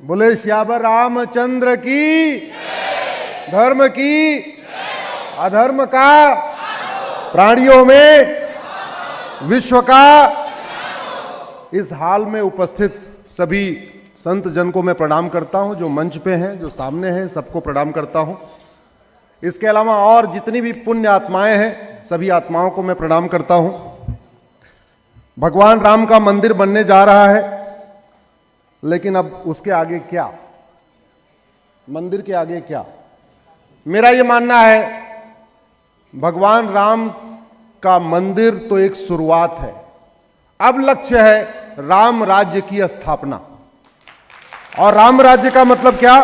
बोले श्यावर रामचंद्र की, धर्म की, अधर्म का, प्राणियों में, विश्व का। इस हाल में उपस्थित सभी संत जन को मैं प्रणाम करता हूं, जो मंच पे हैं, जो सामने हैं, सबको प्रणाम करता हूं। इसके अलावा और जितनी भी पुण्य आत्माएं हैं, सभी आत्माओं को मैं प्रणाम करता हूं। भगवान राम का मंदिर बनने जा रहा है, लेकिन अब उसके आगे क्या, मंदिर के आगे क्या? मेरा यह मानना है, भगवान राम का मंदिर तो एक शुरुआत है। अब लक्ष्य है राम राज्य की स्थापना। और राम राज्य का मतलब क्या?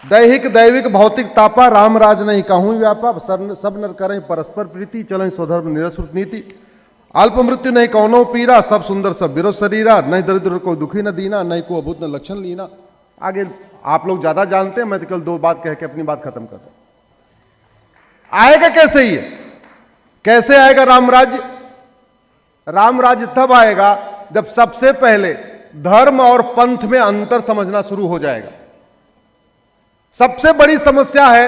दैहिक दैविक भौतिक तापा राम राज नहीं कहूं व्यापा, सब नर करें परस्पर प्रीति, चलें स्वधर्म निरसुत नीति। अल्प मृत्यु नहीं कौनो पीरा, सब सुंदर सब विरोध शरीरा, नहीं दरिद्र को दुखी न दीना, नहीं को अभूत न लक्षण लीना। आगे आप लोग ज्यादा जानते हैं, मैं तो केवल दो बात कह के अपनी बात खत्म कर दूं। आएगा कैसे ये? कैसे आएगा राम राज्य? राम राज्य तब आएगा जब सबसे पहले धर्म और पंथ में अंतर समझना शुरू हो जाएगा। सबसे बड़ी समस्या है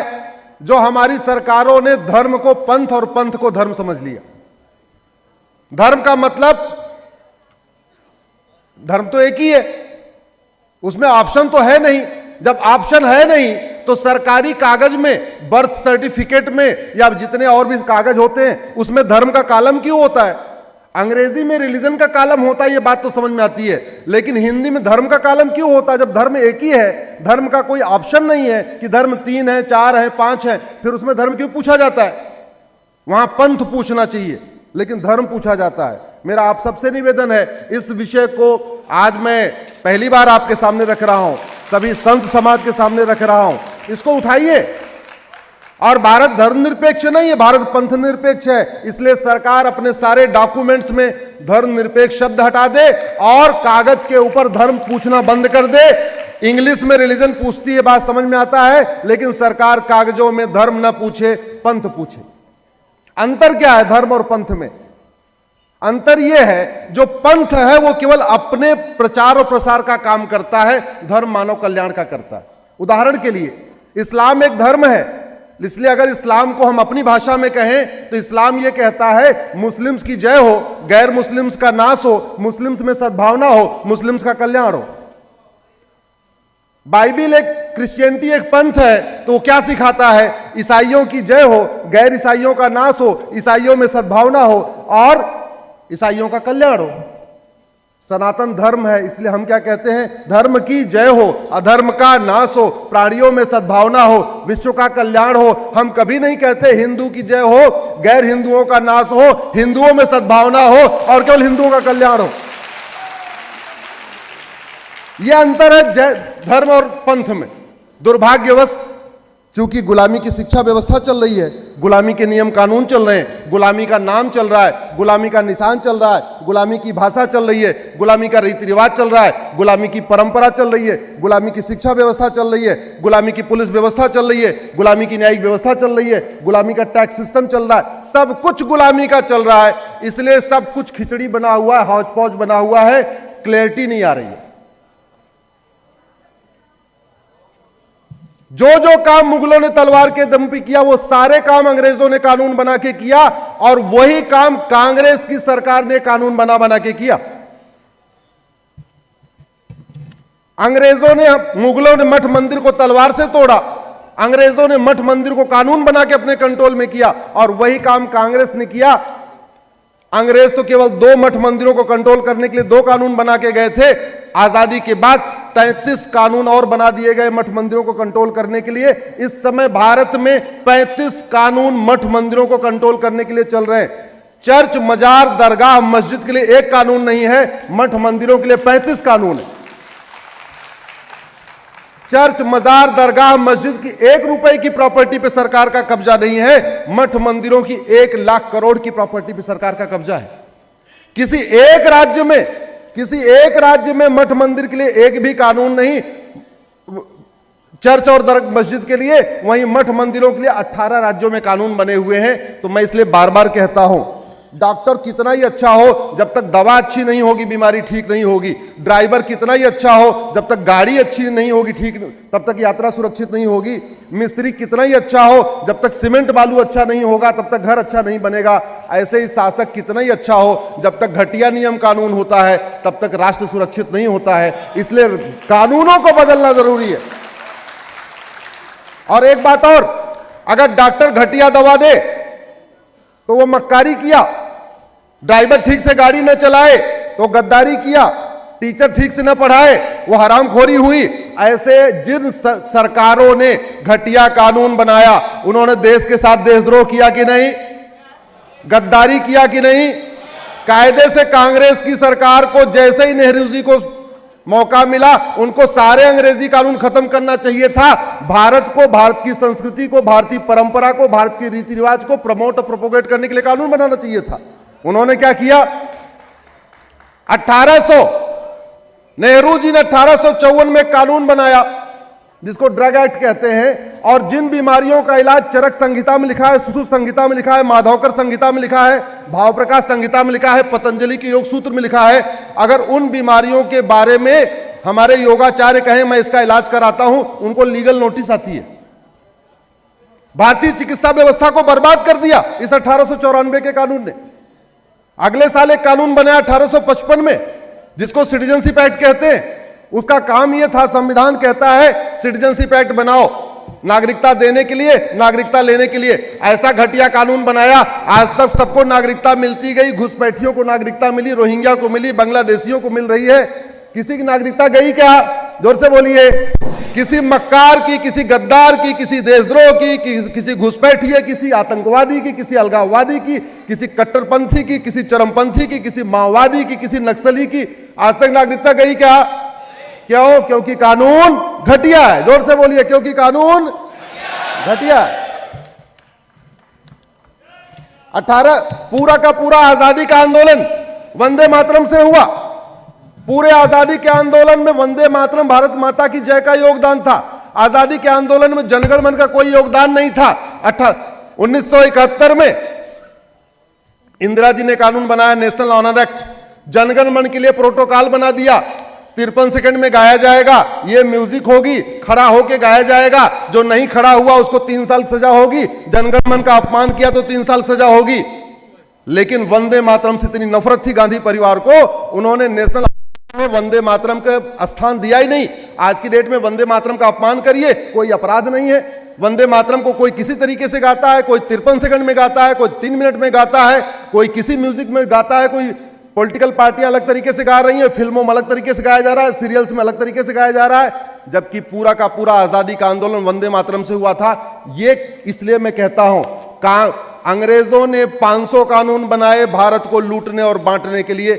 जो हमारी सरकारों ने धर्म को पंथ और पंथ को धर्म समझ लिया। धर्म का मतलब, धर्म तो एक ही है, उसमें ऑप्शन तो है नहीं। जब ऑप्शन है नहीं तो सरकारी कागज में, बर्थ सर्टिफिकेट में या जितने और भी कागज होते हैं, उसमें धर्म का कॉलम क्यों होता है? अंग्रेजी में रिलीजन का कॉलम होता है, ये बात तो समझ में आती है, लेकिन हिंदी में धर्म का कॉलम क्यों होता है? जब धर्म एक ही है, धर्म का कोई ऑप्शन नहीं है कि धर्म 3 है, 4 है, 5 है, फिर उसमें धर्म क्यों पूछा जाता है? वहां पंथ पूछना चाहिए, लेकिन धर्म पूछा जाता है। मेरा आप सबसे निवेदन है, इस विषय को आज मैं पहली बार आपके सामने रख रहा हूं, सभी संत समाज के सामने रख रहा हूं, इसको उठाइए। और भारत धर्मनिरपेक्ष नहीं है, भारत पंथ निरपेक्ष है। इसलिए सरकार अपने सारे डॉक्यूमेंट्स में धर्मनिरपेक्ष शब्द हटा दे और कागज के ऊपर धर्म पूछना बंद कर दे। इंग्लिश में रिलीजन पूछती है, बात समझ में आता है, लेकिन सरकार कागजों में धर्म न पूछे, पंथ पूछे। अंतर क्या है धर्म और पंथ में? अंतर यह है, जो पंथ है वो केवल अपने प्रचार और प्रसार का काम करता है, धर्म मानव कल्याण का करता है। उदाहरण के लिए इस्लाम एक धर्म है, इसलिए अगर इस्लाम को हम अपनी भाषा में कहें तो इस्लाम यह कहता है मुस्लिम्स की जय हो, गैर मुस्लिम्स का नाश हो, मुस्लिम्स में सद्भावना हो, मुस्लिम्स का कल्याण हो। बाइबिल एक, क्रिश्चियनिटी एक पंथ है, तो वो क्या सिखाता है? ईसाइयों की जय हो, गैर ईसाइयों का नाश हो, ईसाइयों में सद्भावना हो और ईसाइयों का कल्याण हो। सनातन धर्म है, इसलिए हम क्या कहते हैं? धर्म की जय हो, अधर्म का नाश हो, प्राणियों में सद्भावना हो, विश्व का कल्याण हो। हम कभी नहीं कहते हिंदू की जय हो, गैर हिंदुओं का नाश हो, हिंदुओं में सद्भावना हो और केवल हिंदुओं का कल्याण हो। यह अंतर है धर्म और पंथ में। दुर्भाग्यवश चूंकि गुलामी की शिक्षा व्यवस्था चल रही है, गुलामी के नियम कानून चल रहे हैं, गुलामी का नाम चल रहा है, गुलामी का निशान चल रहा है, गुलामी की भाषा चल रही है, गुलामी का रीति रिवाज चल रहा है, गुलामी की परंपरा चल रही है, गुलामी की शिक्षा व्यवस्था चल रही है, गुलामी की पुलिस व्यवस्था चल रही है, गुलामी की न्यायिक व्यवस्था चल रही है, गुलामी का टैक्स सिस्टम चल रहा है, सब कुछ गुलामी का चल रहा है। इसलिए सब कुछ खिचड़ी बना हुआ है, हौच पौच बना हुआ है, क्लैरिटी नहीं आ रही है। जो जो काम मुगलों ने तलवार के दम पे किया, वो सारे काम अंग्रेजों ने कानून बना के किया, और वही काम कांग्रेस की सरकार ने कानून बना के किया। अंग्रेजों ने, मुगलों ने मठ मंदिर को तलवार से तोड़ा, अंग्रेजों ने मठ मंदिर को कानून बना के अपने कंट्रोल में किया, और वही काम कांग्रेस ने किया। अंग्रेज तो केवल 2 मठ मंदिरों को कंट्रोल करने के लिए 2 कानून बना के गए थे। आजादी के बाद 33 कानून और बना दिए गए मठ मंदिरों को कंट्रोल करने के लिए। इस समय भारत में 35 कानून मठ मंदिरों को कंट्रोल करने के लिए चल रहे हैं। चर्च, मजार, दरगाह, मस्जिद के लिए 1 कानून नहीं है, मठ मंदिरों के लिए 35 कानून है। चर्च, मजार, दरगाह, मस्जिद की 1 रुपए की प्रॉपर्टी पे सरकार का कब्जा नहीं है, मठ मंदिरों की 1 लाख करोड़ की प्रॉपर्टी पे सरकार का कब्जा है। किसी एक राज्य में मठ मंदिर के लिए 1 भी कानून नहीं, चर्च और मस्जिद के लिए, वहीं मठ मंदिरों के लिए 18 राज्यों में कानून बने हुए हैं। तो मैं इसलिए बार बार कहता हूं, डॉक्टर कितना ही अच्छा हो, जब तक दवा अच्छी नहीं होगी बीमारी ठीक नहीं होगी। ड्राइवर कितना ही अच्छा हो, जब तक गाड़ी अच्छी नहीं होगी ठीक तब तक यात्रा सुरक्षित नहीं होगी। मिस्त्री कितना ही अच्छा हो, जब तक सीमेंट बालू अच्छा नहीं होगा तब तक घर अच्छा नहीं बनेगा। ऐसे ही शासक कितना ही अच्छा हो, जब तक घटिया नियम कानून होता है तब तक राष्ट्र सुरक्षित नहीं होता है। इसलिए कानूनों को बदलना जरूरी है। और एक बात और, अगर डॉक्टर घटिया दवा दे तो वो मक्कारी किया, ड्राइवर ठीक से गाड़ी न चलाए तो गद्दारी किया, टीचर ठीक से न पढ़ाए वो हरामखोरी हुई। ऐसे जिन सरकारों ने घटिया कानून बनाया उन्होंने देश के साथ देशद्रोह किया कि नहीं, गद्दारी किया कि नहीं। कायदे से कांग्रेस की सरकार को जैसे ही नेहरू जी को मौका मिला उनको सारे अंग्रेजी कानून खत्म करना चाहिए था। भारत को, भारत की संस्कृति को, भारतीय परंपरा को, भारत के रीति रिवाज को प्रमोट और प्रोपोगेट करने के लिए कानून बनाना चाहिए था। उन्होंने क्या किया, 1800 नेहरू जी ने 1854 में कानून बनाया जिसको ड्रग एक्ट कहते हैं, और जिन बीमारियों का इलाज चरक संहिता में लिखा है, सुश्रुत संहिता में लिखा है, माधवकर संहिता में लिखा है, भाव प्रकाश संहिता में लिखा है, पतंजलि के योग सूत्र में लिखा है, अगर उन बीमारियों के बारे में हमारे योगाचार्य कहें मैं इसका इलाज कराता हूं, उनको लीगल नोटिस आती है। भारतीय चिकित्सा व्यवस्था को बर्बाद कर दिया इस 1894 के कानून ने। अगले साल एक कानून बनाया 1855 में जिसको सिटीजनशिप एक्ट कहते हैं। उसका काम यह था, संविधान कहता है सिटीजनशिप एक्ट बनाओ नागरिकता देने के लिए, नागरिकता लेने के लिए। ऐसा घटिया कानून बनाया, आज तक सबको नागरिकता मिलती गई, घुसपैठियों को नागरिकता मिली, रोहिंग्या को मिली, बांग्लादेशियों को मिल रही है। किसी की नागरिकता गई क्या? जोर से बोलिए। किसी मक्कार की, किसी गद्दार की, किसी देशद्रोह की, किसी घुसपैठिए, किसी आतंकवादी की, किसी अलगाववादी की, किसी कट्टरपंथी की, किसी चरमपंथी की, किसी माओवादी की, किसी नक्सली की आज तक नागरिकता गई क्या? क्यों? क्योंकि कानून घटिया है। जोर से बोलिए, क्योंकि कानून घटिया है। 18 पूरा का पूरा आजादी का आंदोलन वंदे मातरम से हुआ। पूरे आजादी के आंदोलन में वंदे मातरम, भारत माता की जय का योगदान था। आजादी के आंदोलन में जनगण मन का कोई योगदान नहीं था। 1971 में इंदिरा जी ने कानून बनाया, नेशनल ऑनर एक्ट, जनगण मन के लिए प्रोटोकॉल बना दिया। 53 सेकंड में गाया जाएगा, ये म्यूजिक होगी, खड़ा होके गाया जाएगा। जो नहीं खड़ा हुआ उसको 3 साल सजा होगी, जनगण मन का अपमान किया तो 3 साल सजा होगी। लेकिन वंदे मातरम से इतनी नफरत थी गांधी परिवार को, उन्होंने नेशनल में वंदे मातरम का स्थान दिया ही नहीं। आज की डेट में वंदे मातरम का अपमान करिए, कोई अपराध नहीं है। वंदे मातरम को कोई किसी तरीके से गाता है, कोई 53 सेकंड में गाता है, कोई 3 मिनट में गाता है, कोई किसी म्यूजिक में गाता है, कोई पॉलिटिकल पार्टियां अलग तरीके से गा रही हैं, फिल्मों में अलग तरीके से गाया जा रहा है, सीरियल्स में अलग तरीके से गाया जा रहा है, जबकि पूरा का पूरा आजादी का आंदोलन वंदे मातरम से हुआ था। ये इसलिए मैं कहता हूं, अंग्रेजों ने 500 कानून बनाए भारत को लूटने और बांटने के लिए,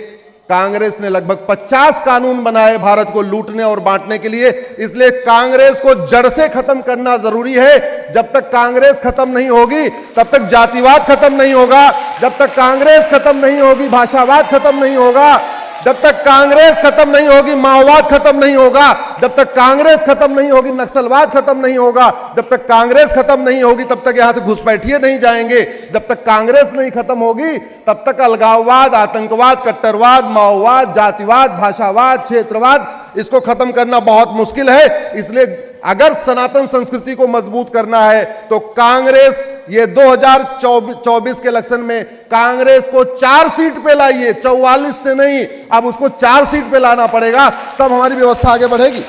कांग्रेस ने लगभग 50 कानून बनाए भारत को लूटने और बांटने के लिए। इसलिए कांग्रेस को जड़ से खत्म करना जरूरी है। जब तक कांग्रेस खत्म नहीं होगी तब तक जातिवाद खत्म नहीं होगा, जब तक कांग्रेस खत्म नहीं होगी भाषावाद खत्म नहीं होगा, जब तक कांग्रेस खत्म नहीं होगी माओवाद खत्म नहीं होगा, जब तक कांग्रेस खत्म नहीं होगी नक्सलवाद खत्म नहीं होगा, जब तक कांग्रेस खत्म नहीं होगी तब तक यहां से घुसपैठिए नहीं जाएंगे। जब तक कांग्रेस नहीं खत्म होगी तब तक अलगाववाद, आतंकवाद, कट्टरवाद, माओवाद, जातिवाद, भाषावाद, क्षेत्रवाद, इसको खत्म करना बहुत मुश्किल है। इसलिए अगर सनातन संस्कृति को मजबूत करना है तो कांग्रेस, ये 2024 के इलेक्शन में कांग्रेस को 4 सीट पे लाइए, 44 से नहीं, अब उसको 4 सीट पे लाना पड़ेगा, तब हमारी व्यवस्था आगे बढ़ेगी।